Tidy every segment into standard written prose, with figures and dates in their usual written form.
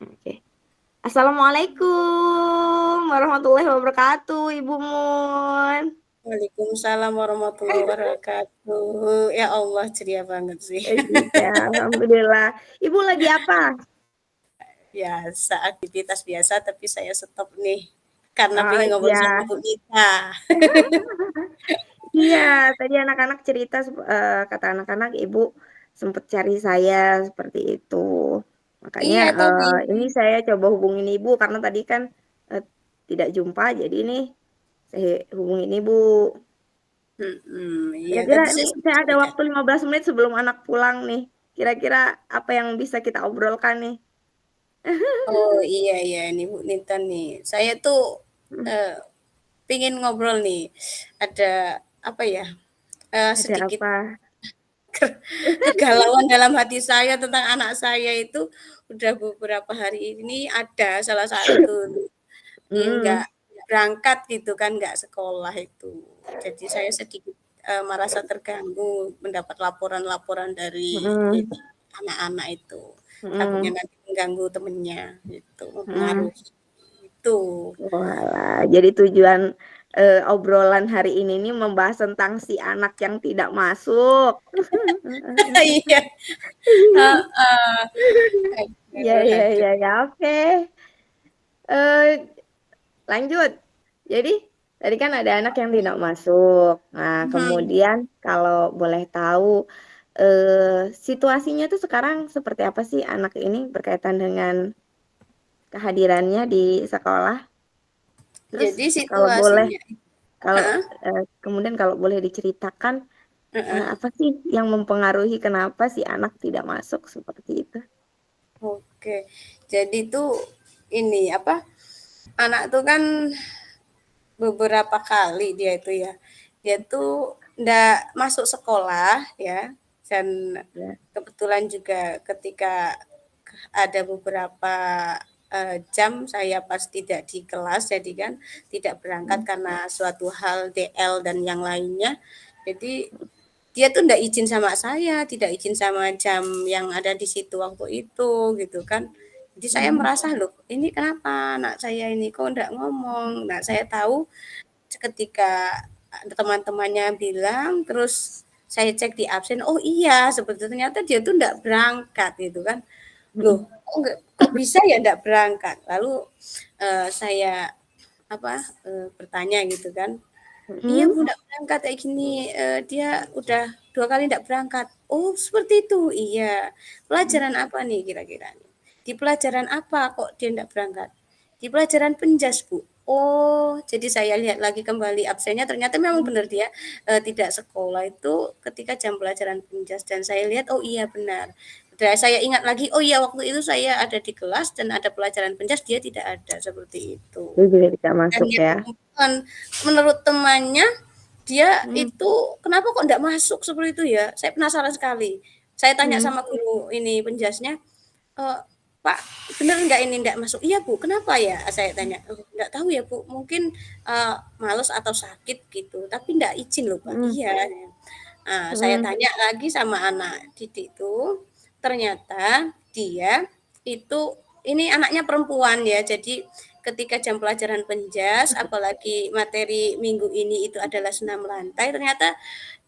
Oke. Assalamualaikum warahmatullahi wabarakatuh, Ibu Mun. Waalaikumsalam warahmatullahi wabarakatuh. Ya Allah, ceria banget sih. Iya, alhamdulillah. Ibu lagi apa? Biasa, aktivitas biasa, tapi saya stop nih. Karena Oh, pengen ngobrol sama iya. Bu Nita. Iya, tadi anak-anak cerita, kata anak-anak Ibu sempet cari saya seperti itu. Makanya, Iya, tadi. ini saya coba hubungin Ibu karena tadi kan, eee, tidak jumpa, jadi nih saya hubungin Ibu. Iya, Kira-kira tadi saya nih sempat saya ada cerita. waktu 15 menit sebelum anak pulang nih. Kira-kira apa yang bisa kita obrolkan nih? Oh iya, iya, ini Bu Nita nih. Saya tuh Mhm, eh, pengen ngobrol nih. Ada apa ya? ada Sedikit apa? kegalauan dalam hati saya tentang anak saya itu udah beberapa hari ini ada salah satu ini Mhm, nggak berangkat gitu kan, nggak sekolah itu. Jadi saya sedikit merasa terganggu mendapat laporan-laporan dari mhm, ini anak-anak itu. Takutnya mhm, nanti mengganggu temennya gitu, mhm. mempengaruhi itu. Oalah, jadi tujuan, obrolan hari ini nih membahas tentang si anak yang tidak masuk. Iya, heeh. Iya Aduh, iya aduh. iya iya, oke. Eee, lanjut. Jadi, tadi kan ada anak yang tidak masuk. Nah, Mhm. kemudian kalau boleh tahu, situasinya tuh sekarang seperti apa sih anak ini berkaitan dengan kehadirannya di sekolah? Terus Jadi kalau boleh situasinya kalau, heeh, kemudian kalau boleh diceritakan, heeh. apa sih yang mempengaruhi kenapa si anak tidak masuk seperti itu? Oke. Jadi tuh ini apa, anak tuh kan beberapa kali dia itu ya, dia tuh ndak masuk sekolah ya, dan Ya, kebetulan juga ketika ada beberapa, jam saya pas tidak di kelas, jadi kan tidak berangkat mhm, karena suatu hal DL dan yang lainnya. Jadi dia tuh ndak izin sama saya, tidak izin sama jam yang ada di situ waktu itu, gitu kan. Jadi saya mhm, merasa, "Loh, ini kenapa anak saya ini kok ndak ngomong?" Nah, saya tahu ketika teman-temannya bilang, terus saya cek di absen, oh iya, sebetulnya ternyata dia tuh ndak berangkat gitu kan. mhm, Loh, kok bisa ya ndak berangkat? Lalu, saya apa, bertanya gitu kan, "Iya mhm, Bu, nggak berangkat kayak gini, dia udah 2 kali nggak berangkat." "Oh seperti itu?" "Iya." mhm, "Pelajaran apa nih kira-kira nih?" "Di pelajaran apa kok dia nggak berangkat?" "Di pelajaran Penjas, Bu." "Oh." Jadi saya lihat lagi kembali absennya ternyata memang mhm, benar dia, tidak sekolah itu ketika jam pelajaran Penjas dan saya lihat, oh iya benar. Dan saya ingat lagi, oh iya waktu itu saya ada di kelas dan ada pelajaran Penjas, dia tidak ada, seperti itu. dia juga tidak Dan masuk yang ya? menurut temannya, dia Mhm, itu kenapa kok nggak masuk seperti itu ya? Saya penasaran sekali. Saya tanya mhm, sama guru ini penjasnya, "Pak, bener nggak ini nggak masuk?" "Iya Bu, kenapa ya?" Saya tanya. "Oh, nggak tahu ya Bu, mungkin, males atau sakit gitu, tapi nggak izin loh Pak." mhm, "Iya." Nah, saya mhm, tanya lagi sama anak didik itu, ternyata dia itu ini anaknya perempuan ya, jadi ketika jam pelajaran Penjas, apalagi materi minggu ini itu adalah senam lantai, ternyata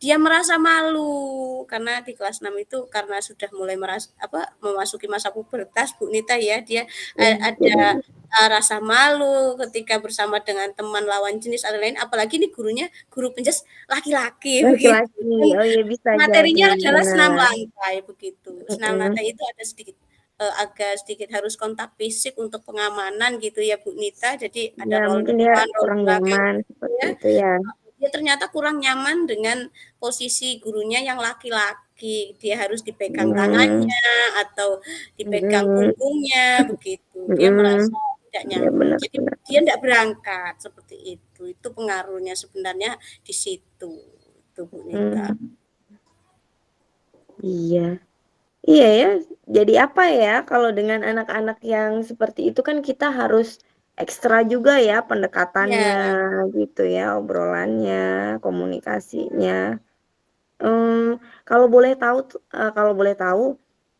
dia merasa malu karena di kelas 6 itu karena sudah mulai memasuki masa pubertas Bu Nita ya, dia, iya, jadi ada, rasa malu ketika bersama dengan teman lawan jenis atau lain, apalagi ini gurunya guru Penjas laki-laki begitu laki-laki, dan oh iya bisa jadi, materinya adalah senam benar, lantai begitu. Senam mhm, lantai itu ada sedikit, agak sedikit harus kontak fisik untuk pengamanan gitu ya Bu Nita, jadi ada iya roll mungkin dia depan, roll kurang belakang nyaman gitu seperti ya. itu ya, Dia ternyata kurang nyaman dengan posisi gurunya yang laki-laki. Dia harus dipegang mmm, tangannya atau dipegang mhm, punggungnya begitu. Dia merasa mhm, tidak iya nyaman. benar Jadi benar, dia tidak berangkat seperti itu. Itu pengaruhnya sebenarnya di situ. Itu Bu Nita. mhm, iya. Iya ya, jadi apa ya, kalau dengan anak-anak yang seperti itu kan kita harus ekstra juga ya pendekatannya Ya, gitu ya, obrolannya, komunikasinya. Kalau boleh tahu tuh kalau boleh tahu,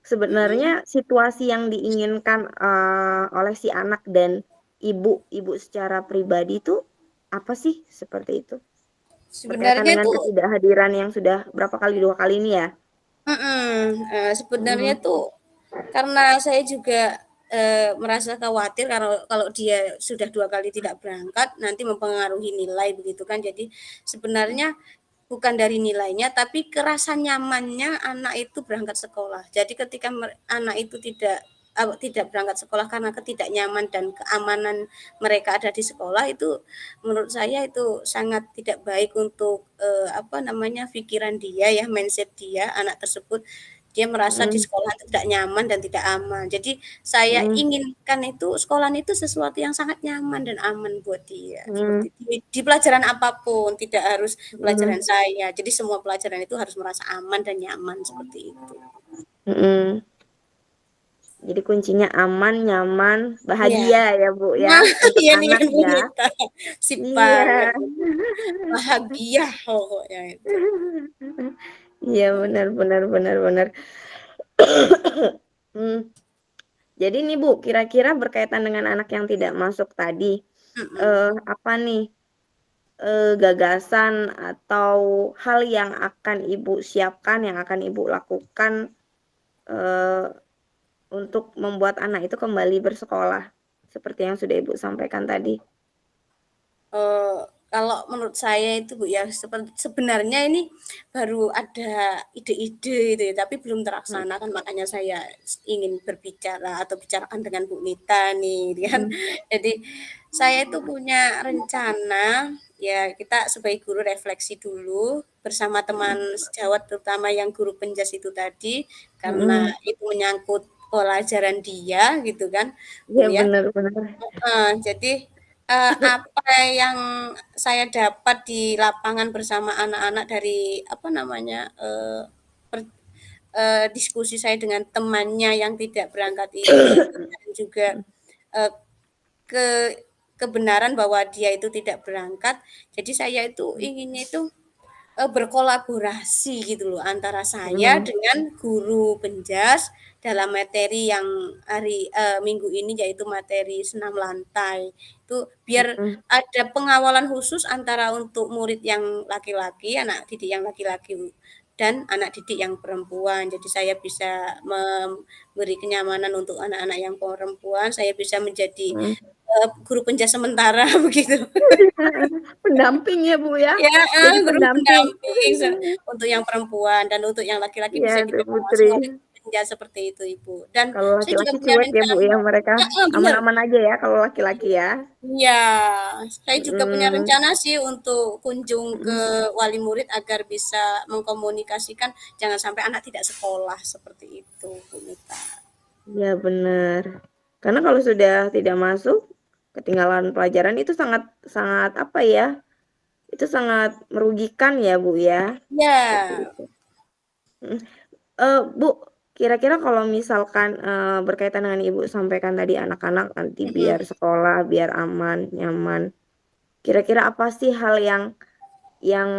sebenarnya Mhm. situasi yang diinginkan, oleh si anak dan ibu secara pribadi itu apa sih? Seperti itu. Berkaitan Sebenarnya dengan tuh ketidakhadiran yang sudah berapa kali, 2 kali ini ya? sebenarnya Mhm, tuh karena saya juga, merasa khawatir kalau kalau dia sudah 2 kali tidak berangkat, nanti mempengaruhi nilai begitu kan. Jadi sebenarnya bukan dari nilainya, tapi kerasa nyamannya anak itu berangkat sekolah. Jadi ketika anak itu tidak berangkat sekolah karena ketidaknyaman dan keamanan mereka ada di sekolah, itu menurut saya itu sangat tidak baik untuk, apa namanya, pikiran dia ya, mindset dia, anak tersebut. Dia merasa di mhm, sekolah itu tidak nyaman dan tidak aman. Jadi saya mhm, inginkan itu sekolah itu sesuatu yang sangat nyaman dan aman buat dia, mhm, seperti di pelajaran apapun, tidak harus pelajaran mhm, saya. Jadi semua pelajaran itu harus merasa aman dan nyaman seperti itu. mhm. Jadi kuncinya aman, nyaman, Iya. bahagia ya, Bu, ya, Nah, untuk iya nih anak yang Bu ya? Nita, sip banget Iya. itu. Bahagia pokoknya itu. Iya, benar benar benar benar. Mmm, jadi nih, Bu, kira-kira berkaitan dengan anak yang tidak masuk tadi, Mhm. apa nih, gagasan atau hal yang akan Ibu siapkan, yang akan Ibu lakukan, eee, untuk membuat anak itu kembali bersekolah, seperti yang sudah Ibu sampaikan tadi? Eee, kalau menurut saya itu Bu ya, sebenarnya ini baru ada ide-ide gitu ya, tapi belum Mhm, terlaksana kan makanya saya ingin berbicara atau bicarakan dengan Bu Nita nih gitu kan. mhm, Jadi saya itu punya rencana, ya kita sebagai guru refleksi dulu bersama teman mhm, sejawat terutama yang guru Penjas itu tadi, karena mhm. itu menyangkut pelajaran dia gitu kan, Iya, Bu ya. bener bener. Jadi, apa yang saya dapat di lapangan bersama anak-anak dari, apa namanya, per diskusi saya dengan temannya yang tidak berangkat ini, dan juga, Mhm, eee, ke kebenaran bahwa dia itu tidak berangkat. Jadi saya itu mhm, inginnya itu berkolaborasi gitu loh antara saya mhm, dengan guru Penjas dalam materi yang Minggu ini yaitu materi senam lantai. Itu biar mhm, ada pengawalan khusus antara untuk murid yang laki-laki, anak didik yang laki-laki dan anak didik yang perempuan. Jadi saya bisa memberi kenyamanan untuk anak-anak yang perempuan, saya bisa menjadi, mhm. guru Penjas sementara begitu. Pendamping ya, Bu, ya? Ya, Jadi guru pendamping. pendamping untuk yang perempuan dan untuk yang laki-laki Iya, bisa untuk diawasi Putri. oleh penja seperti itu, Ibu. Dan Kalau saya juga laki-laki punya cuek ya, Bu, rencana ya mereka? bener, Aman-aman aja ya kalau laki-laki ya? iya, saya juga punya Mhm, rencana sih untuk kunjung ke mhm. wali murid agar bisa mengkomunikasikan jangan sampai anak tidak sekolah, seperti itu, Bu Mita. Iya, bener. Karena kalau sudah tidak masuk, ketinggalan pelajaran itu sangat sangat apa ya, itu sangat merugikan ya, Bu, ya? Seperti Ya, itu. Mhm. Bu, kira-kira kalau misalkan, berkaitan dengan Ibu sampaikan tadi anak-anak nanti biar mhm. sekolah, biar aman, nyaman, kira-kira apa sih hal yang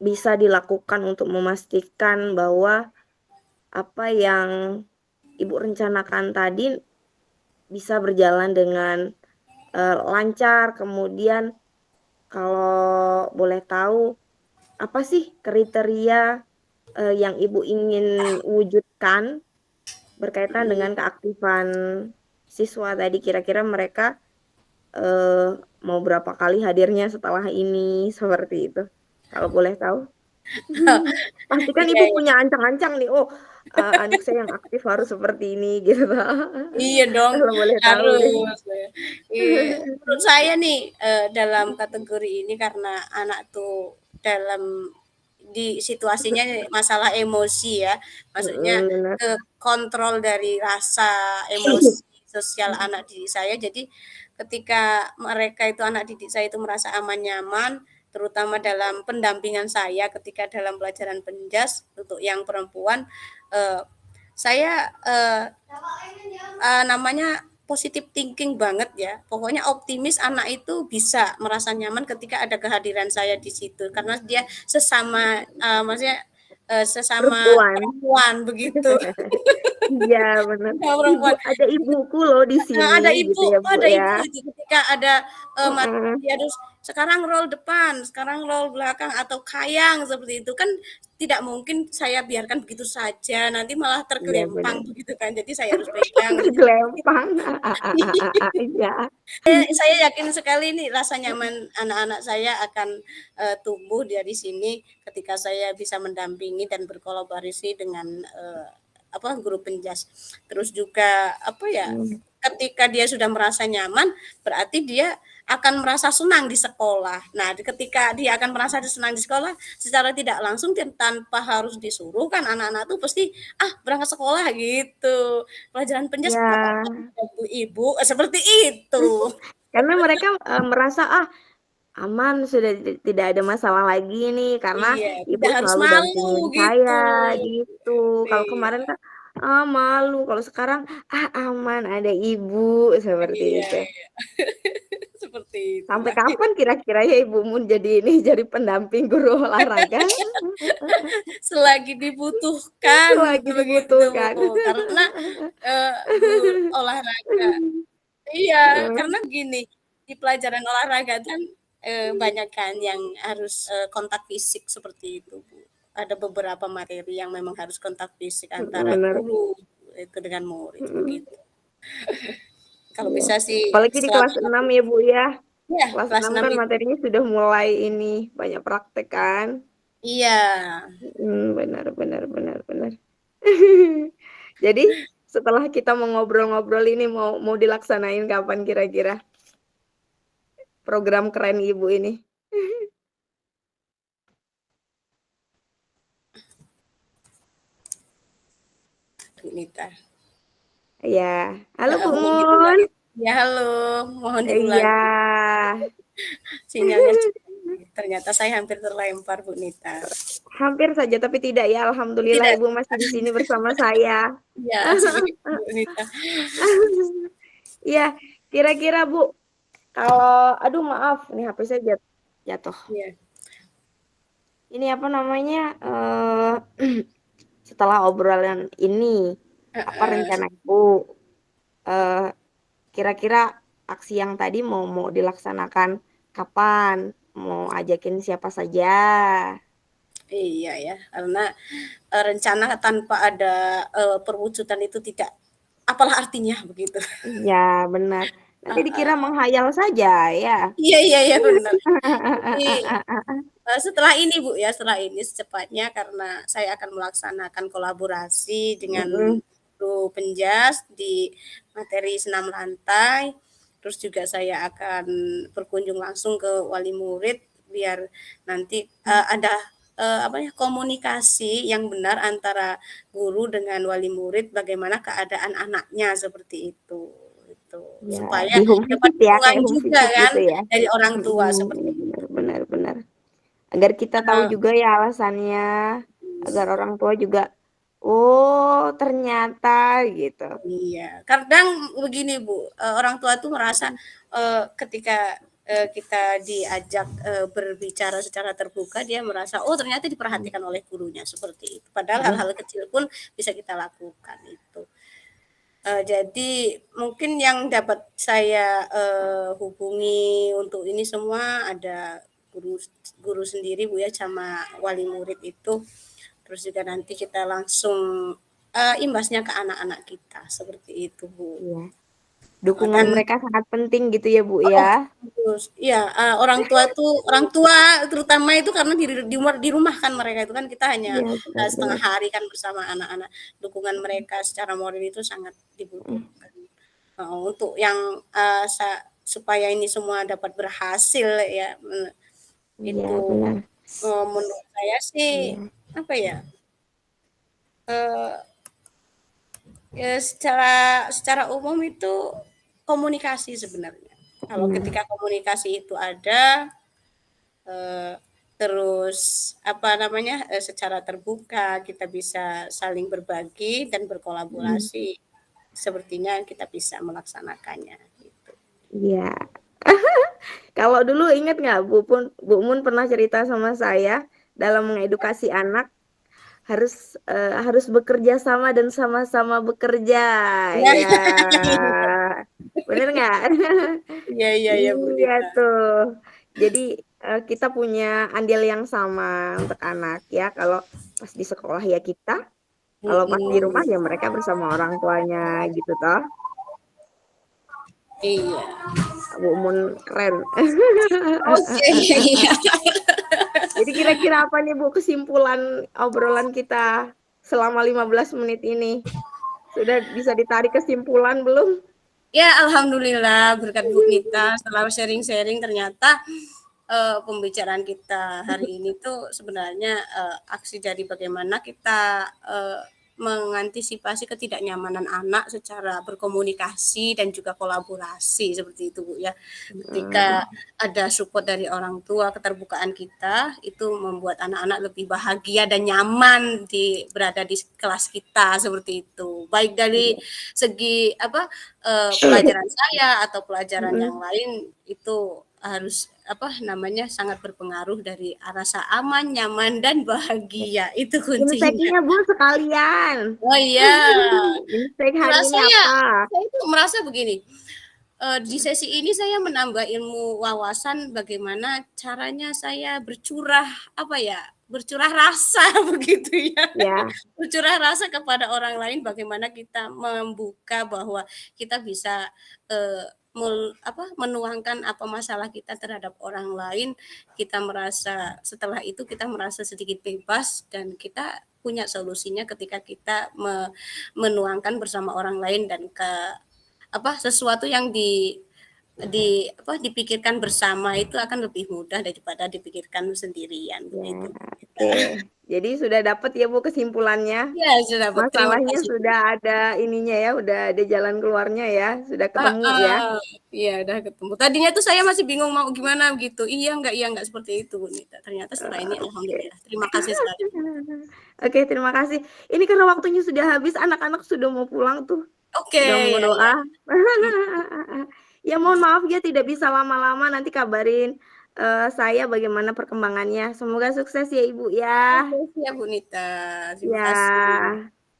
bisa dilakukan untuk memastikan bahwa apa yang Ibu rencanakan tadi bisa berjalan dengan, lancar? Kemudian kalau boleh tahu, apa sih kriteria, yang Ibu ingin wujudkan berkaitan Mhm. dengan keaktifan siswa tadi, kira-kira mereka, eee, mau berapa kali hadirnya setelah ini, seperti itu, kalau boleh tahu? Pasti kan Iya Ibu iya. punya ancang-ancang nih, "Oh, anak saya yang aktif harus seperti ini," gitu. Iya dong, Kalau boleh tahu nih. harus. Menurut saya nih, dalam kategori ini karena anak tuh dalam di situasinya masalah emosi ya, maksudnya Mhm, bener. kontrol dari rasa emosi sosial anak didik saya. Jadi ketika mereka itu anak didik saya itu merasa aman, nyaman, terutama dalam pendampingan saya ketika dalam pelajaran Penjas untuk yang perempuan, eee, saya, namanya positive thinking banget ya. Pokoknya optimis anak itu bisa merasa nyaman ketika ada kehadiran saya di situ. Karena dia sesama, maksudnya sesama Perempuan. perempuan begitu. Iya benar. Sesama Ibu, perempuan. ada ibuku loh di Ada sini gitu ibu ya Bu ada ya. ibu itu ketika ada, Heeh. materi harus sekarang roll depan, sekarang roll belakang atau kayang seperti itu, kan tidak mungkin saya biarkan begitu saja, nanti malah Iya benar. tergelempang begitu kan, jadi saya harus pegang gitu. Tergelempang. Iya. Saya yakin sekali nih rasa nyaman anak-anak saya akan, tumbuh dari sini ketika saya bisa mendampingi dan berkolaborasi dengan, guru penjas. Terus juga apa ya, Hmm. ketika dia sudah merasa nyaman, berarti dia akan merasa senang di sekolah. Nah, ketika dia akan merasa senang di sekolah, secara tidak langsung tanpa harus disuruh kan anak-anak tuh pasti, "Ah, berangkat sekolah," gitu. Pelajaran penjas nggak apa-apa Ya. Bu, Ibu, seperti itu. Karena mereka merasa aman, sudah tidak ada masalah lagi nih karena Iya, ibu tidak harus selalu malu dampingin gitu. saya gitu. Kalau Iya, kemarin kan malu, kalau sekarang aman ada ibu seperti iya, itu. iya. Seperti Sampai itulah. kapan kira-kira ya ibumu jadi ini jadi pendamping guru olahraga? Selagi dibutuhkan Lagi begitu, dibutuhkan. karena, guru olahraga iya, Heeh. karena gini, di pelajaran olahraga kan, banyak kan yang harus, kontak fisik seperti itu, Bu. Ada beberapa materi yang memang harus kontak fisik antara Bener. guru itu dengan murid, Mhm. begitu. Kalau Iya. bisa sih Apalagi di kelas selama 6 ya Bu ya. iya, Kelas kelas 6 6 kan itu. materinya sudah mulai ini banyak praktek kan. Iya. Benar benar benar benar. Jadi setelah kita mau ngobrol-ngobrol ini mau dilaksanain kapan kira-kira program keren Ibu ini? Bu Nita. Iya. Halo Bu Mohon Mun. diulangi. Ya, halo, mohon Iya. diulangi. Sinyalnya ternyata saya hampir terlempar, Bu Nita. Hampir saja tapi tidak ya. Alhamdulillah Tidak, Ibu masih di sini bersama saya. ya seperti itu, Bu Nita. Iya, kira-kira Bu, kalau aduh maaf, nih HP saya jatuh. Iya, Ini apa namanya? Setelah obrolan ini, apa heeh. rencana Ibu? Eh, Kira-kira aksi yang tadi mau dilaksanakan kapan? Mau ajakin siapa saja? Iya ya, karena, rencana tanpa ada, perwujudan itu tidak apalah artinya begitu. Iya, benar. Nanti dikira Heeh. menghayal saja ya. Iya iya iya, benar. Jadi, setelah ini Bu ya, setelah ini secepatnya karena saya akan melaksanakan kolaborasi dengan Mm-mm. guru penjas di materi senam lantai, terus juga saya akan berkunjung langsung ke wali murid biar nanti, ada, komunikasi yang benar antara guru dengan wali murid bagaimana keadaan anaknya seperti itu, gitu. Ya, Supaya di home dapat visit ya, dukungan kayak home juga visit kan gitu ya. dari orang tua Mm-mm, seperti benar, benar, benar. Agar kita tahu Eee, juga ya alasannya, agar orang tua juga, oh ternyata gitu. iya. Kadang begini Bu, orang tua tuh merasa, ketika, kita diajak, berbicara secara terbuka, dia merasa, "Oh ternyata diperhatikan oleh gurunya," seperti itu. Padahal Mm-mm. hal-hal kecil pun bisa kita lakukan itu. Jadi mungkin yang dapat saya, hubungi untuk ini semua ada guru guru sendiri Bu ya, sama wali murid itu. Terus juga nanti kita langsung, imbasnya ke anak-anak kita, seperti itu, Bu. Iya. Heeh, Dukungan dan mereka sangat penting gitu ya Bu oh, ya. terus iya, orang tua terutama itu karena di rumah kan mereka itu kan kita hanya, Iya setengah benar-benar. hari kan bersama anak-anak. Dukungan mereka secara moral itu sangat Mm. dibutuhkan. Heeh, untuk yang, supaya ini semua dapat berhasil ya, Iya itu, benar. menurut saya sih, Iya. apa ya, eee ya secara secara umum itu komunikasi sebenarnya. Kalau Benar. ketika komunikasi itu ada, eee, terus apa namanya, secara terbuka kita bisa saling berbagi dan Mm. berkolaborasi, sepertinya kita bisa melaksanakannya gitu. Iya. Kalau dulu ingat nggak Bu Mun pernah cerita sama saya dalam mengedukasi anak harus bekerja sama dan sama-sama bekerja, Nah, ya. Bener nggak? iya iya iya, Bu Iya Nita. tuh. Jadi, kita punya andil yang sama untuk anak ya, kalau pas di sekolah ya kita, kalau pas di rumah Mhm. ya mereka bersama orang tuanya gitu toh. Iya. Bu Mun keren. Oke, iya. Jadi kira-kira apa nih Bu kesimpulan obrolan kita selama 15 menit ini? Sudah bisa ditarik kesimpulan belum? Ya, alhamdulillah berkat Bu Nita setelah sharing-sharing ternyata pembicaraan kita hari ini tuh sebenarnya aksi dari bagaimana kita mengantisipasi ketidaknyamanan anak secara berkomunikasi dan juga kolaborasi seperti itu Bu ya. Ketika Mhm, ada support dari orang tua, keterbukaan kita itu membuat anak-anak lebih bahagia dan nyaman berada di kelas kita seperti itu. Baik dari iya. segi apa pelajaran saya atau pelajaran yang Mhm. lain itu harus apa namanya sangat berpengaruh dari rasa aman, nyaman dan bahagia itu kuncinya. Insteknya Bu sekalian. Oh iya, Instek hari merasa ini ya apa? saya itu merasa begini. Di sesi ini saya menambah ilmu wawasan bagaimana caranya saya bercurah apa ya bercurah rasa begitu ya Ya, bercurah rasa kepada orang lain bagaimana kita membuka bahwa kita bisa menuangkan apa masalah kita terhadap orang lain kita merasa setelah itu kita merasa sedikit bebas dan kita punya solusinya ketika kita menuangkan bersama orang lain dan apa sesuatu yang dipikirkan bersama itu akan lebih mudah daripada dipikirkan sendirian ya, begitu. oke. Jadi sudah dapat ya Bu kesimpulannya? Ya sudah dapat. Terima Masalahnya kasih. sudah ada ininya ya, udah ada jalan keluarnya ya, sudah ketemu ya. Heeh, iya udah ketemu. Tadinya tuh saya masih bingung mau gimana gitu. Iya enggak seperti itu Bu Nita. Ternyata setelah ini Oke. alhamdulillah. Terima kasih sekali. Oke, terima kasih. Ini karena waktunya sudah habis, anak-anak sudah mau pulang tuh. Oke, Udah mau ya ya. doa. Mhm. Ya mohon maaf ya tidak bisa lama-lama, nanti kabarin, saya bagaimana perkembangannya. Semoga sukses ya Ibu ya. Oke siap Bu Nita. Terima kasih. Ya.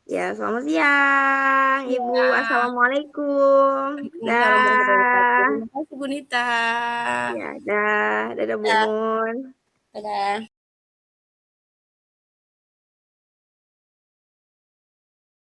Ya, selamat siang Ibu. Iya. Assalamualaikum. Waalaikumsalam warahmatullahi wabarakatuh. Dah. Terima kasih Bu Nita. Ya, dah. Dadah Bu Dah. Mun. Dadah.